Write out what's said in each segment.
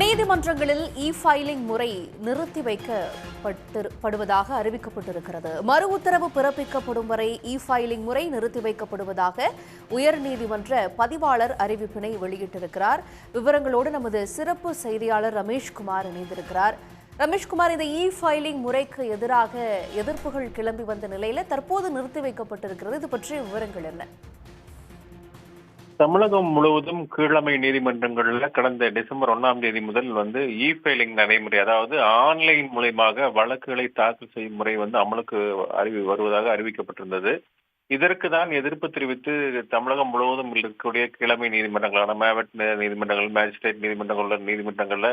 நீதிமன்றங்களில் இ-ஃபைலிங் முறை நிறுத்தி வைக்கப்படுவதாக அறிவிக்கப்பட்டிருக்கிறது. மறு உத்தரவு பிறப்பிக்கப்படும் வரை இ-ஃபைலிங் முறை நிறுத்தி வைக்கப்படுவதாக உயர்நீதிமன்ற பதிவாளர் அறிவிப்பினை வெளியிட்டிருக்கிறார். விவரங்களோடு நமது சிறப்பு செய்தியாளர் ரமேஷ்குமார் இணைந்திருக்கிறார். ரமேஷ்குமார், இந்த இ-ஃபைலிங் முறைக்கு எதிராக எதிர்ப்புகள் கிளம்பி வந்த நிலையில தற்போது நிறுத்தி வைக்கப்பட்டிருக்கிறது. இது பற்றிய விவரங்கள் என்ன? தமிழகம் முழுவதும் கீழமை நீதிமன்றங்கள்ல கடந்த டிசம்பர் 1ஆம் தேதி முதல் இ-ஃபைலிங் நடைமுறை, அதாவது ஆன்லைன் மூலமாக வழக்குகளை தாக்கல் செய்யும் முறை அமலுக்கு வருவதாக அறிவிக்கப்பட்டிருந்தது. இதற்கு தான் எதிர்ப்பு தெரிவித்து தமிழகம் முழுவதும் இருக்கக்கூடிய கிழமை நீதிமன்றங்களான மாவட்ட நீதிமன்றங்கள், மேஜிஸ்ட்ரேட் நீதிமன்றங்கள்ல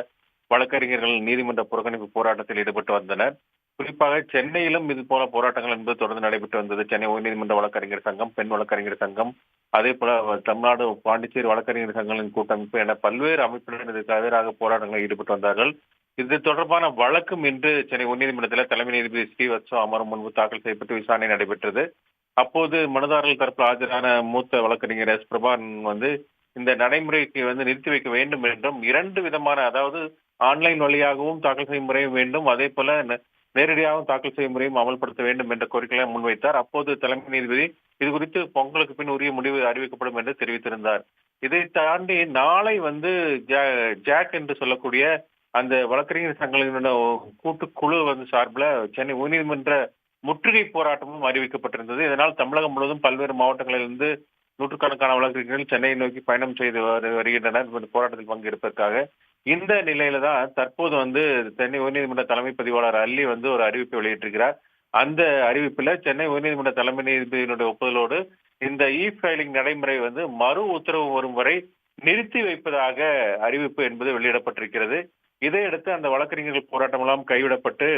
வழக்கறிஞர்கள் நீதிமன்ற புறக்கணிப்பு போராட்டத்தில் ஈடுபட்டு வந்தனர். குறிப்பாக சென்னையிலும் இது போல போராட்டங்கள் என்பது தொடர்ந்து நடைபெற்று வந்தது. சென்னை உயர்நீதிமன்ற வழக்கறிஞர் சங்கம், பெண் வழக்கறிஞர் சங்கம், அதே போல தமிழ்நாடு பாண்டிச்சேரி வழக்கறிஞர் சங்கங்களின் கூட்டமைப்பு என பல்வேறு அமைப்பினர் இதற்கு எதிராக போராட்டங்களில் ஈடுபட்டு வந்தார்கள். இது தொடர்பான வழக்கும் இன்று சென்னை உயர்நீதிமன்றத்தில் தலைமை நீதிபதி ஸ்ரீவத்சவா அமரும் முன்பு தாக்கல் செய்யப்பட்டு விசாரணை நடைபெற்றது. அப்போது மனுதாரர்கள் தரப்பில் ஆஜரான மூத்த வழக்கறிஞர் எஸ் பிரபான் இந்த நடைமுறைக்கு நிறுத்தி வைக்க வேண்டும் என்றும், இரண்டு விதமான, அதாவது ஆன்லைன் வழியாகவும் தாக்கல் செய்யும் முறையும் வேண்டும், அதே போல நேரடியாகவும் தாக்கல் செய்யும் முறையும் அமல்படுத்த வேண்டும் என்ற கோரிக்கைகளை முன்வைத்தார். அப்போது தலைமை நீதிபதி இது குறித்து பொங்கலுக்கு பின் உரிய முடிவு அறிவிக்கப்படும் என்று தெரிவித்திருந்தார். இதை தாண்டி நாளை ஜாக் என்று சொல்லக்கூடிய அந்த வழக்கறிஞர் சங்கங்களின் கூட்டுக்குழு சார்பில் சென்னை உயர்நீதிமன்ற முற்றுகை போராட்டமும் அறிவிக்கப்பட்டிருந்தது. இதனால் தமிழகம் முழுவதும் பல்வேறு மாவட்டங்களிலிருந்து நூற்றுக்கணக்கான வழக்கறிஞர்கள் சென்னையை நோக்கி பயணம் செய்து வருகின்றனர் போராட்டத்தில் பங்கேற்பதற்காக. இந்த நிலையில தான் தற்போது சென்னை உயர்நீதிமன்ற தலைமை பதிவாளர் அல்லி ஒரு அறிவிப்பை வெளியிட்டிருக்கிறார். அந்த அறிவிப்புல சென்னை உயர்நீதிமன்ற தலைமை நீதிபதியினுடைய ஒப்புதலோடு இந்த இ-ஃபைலிங் நடைமுறை மறு உத்தரவு வரும் வரை நிறுத்தி வைப்பதாக அறிவிப்பு என்பது வெளியிடப்பட்டிருக்கிறது. இதையடுத்து அந்த வழக்கறிஞர்கள் போராட்டம் எல்லாம் கைவிடப்பட்டு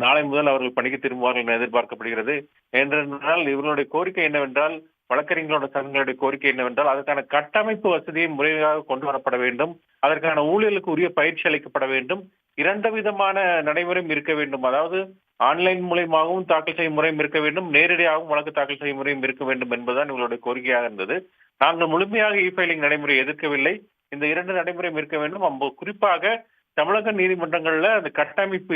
நாளை முதல் அவர்கள் பணிக்கு திரும்புவார்கள் என எதிர்பார்க்கப்படுகிறது. என்றால் இவர்களுடைய கோரிக்கை என்னவென்றால், வழக்கறிஞர்களோட சங்கங்களுடைய கோரிக்கை என்னவென்றால், அதற்கான கட்டமைப்பு வசதியை முறையாக கொண்டு வரப்பட வேண்டும், அதற்கான ஊழியர்களுக்கு உரிய பயிற்சி அளிக்கப்பட வேண்டும், இரண்டு விதமான நடைமுறையும் இருக்க வேண்டும். அதாவது ஆன்லைன் மூலமாகவும் தாக்கல் செய்யும் முறையும் இருக்க வேண்டும், நேரடியாகவும் வழக்கு தாக்கல் செய்யும் முறையும் இருக்க வேண்டும் என்பதுதான் இவர்களுடைய கோரிக்கையாக இருந்தது. நாங்கள் முழுமையாக இ-ஃபைலிங் நடைமுறை எதிர்க்கவில்லை, இந்த இரண்டு நடைமுறையும் இருக்க வேண்டும். குறிப்பாக தமிழக நீதிமன்றங்கள்ல அந்த கட்டமைப்பு,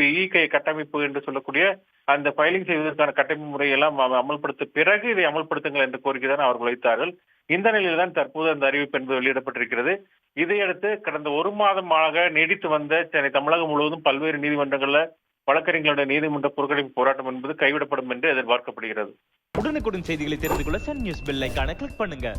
கட்டமைப்பு என்று சொல்லக்கூடிய அந்த ஃபைலிங் செய்வதற்கான கட்டமைப்பு முறையெல்லாம் அமல்படுத்த பிறகு இதை அமல்படுத்துங்கள் என்ற கோரிக்கை தான் அவர்கள் வைத்தார்கள். இந்த நிலையில் தான் தற்போது அந்த அறிவிப்பு என்பது வெளியிடப்பட்டிருக்கிறது. இதையடுத்து கடந்த ஒரு மாதமாக நீடித்து வந்த சென்னை தமிழகம் முழுவதும் பல்வேறு நீதிமன்றங்கள்ல வழக்கறிஞர்களுடைய நீதிமன்ற புறக்கணிப்பு போராட்டம் என்பது கைவிடப்படும் என்று எதிர்பார்க்கப்படுகிறது. உடனுக்குடன் செய்திகளை தெரிந்து கொள்ள சன் நியூஸ் பெல் ஐகானை கிளிக் பண்ணுங்க.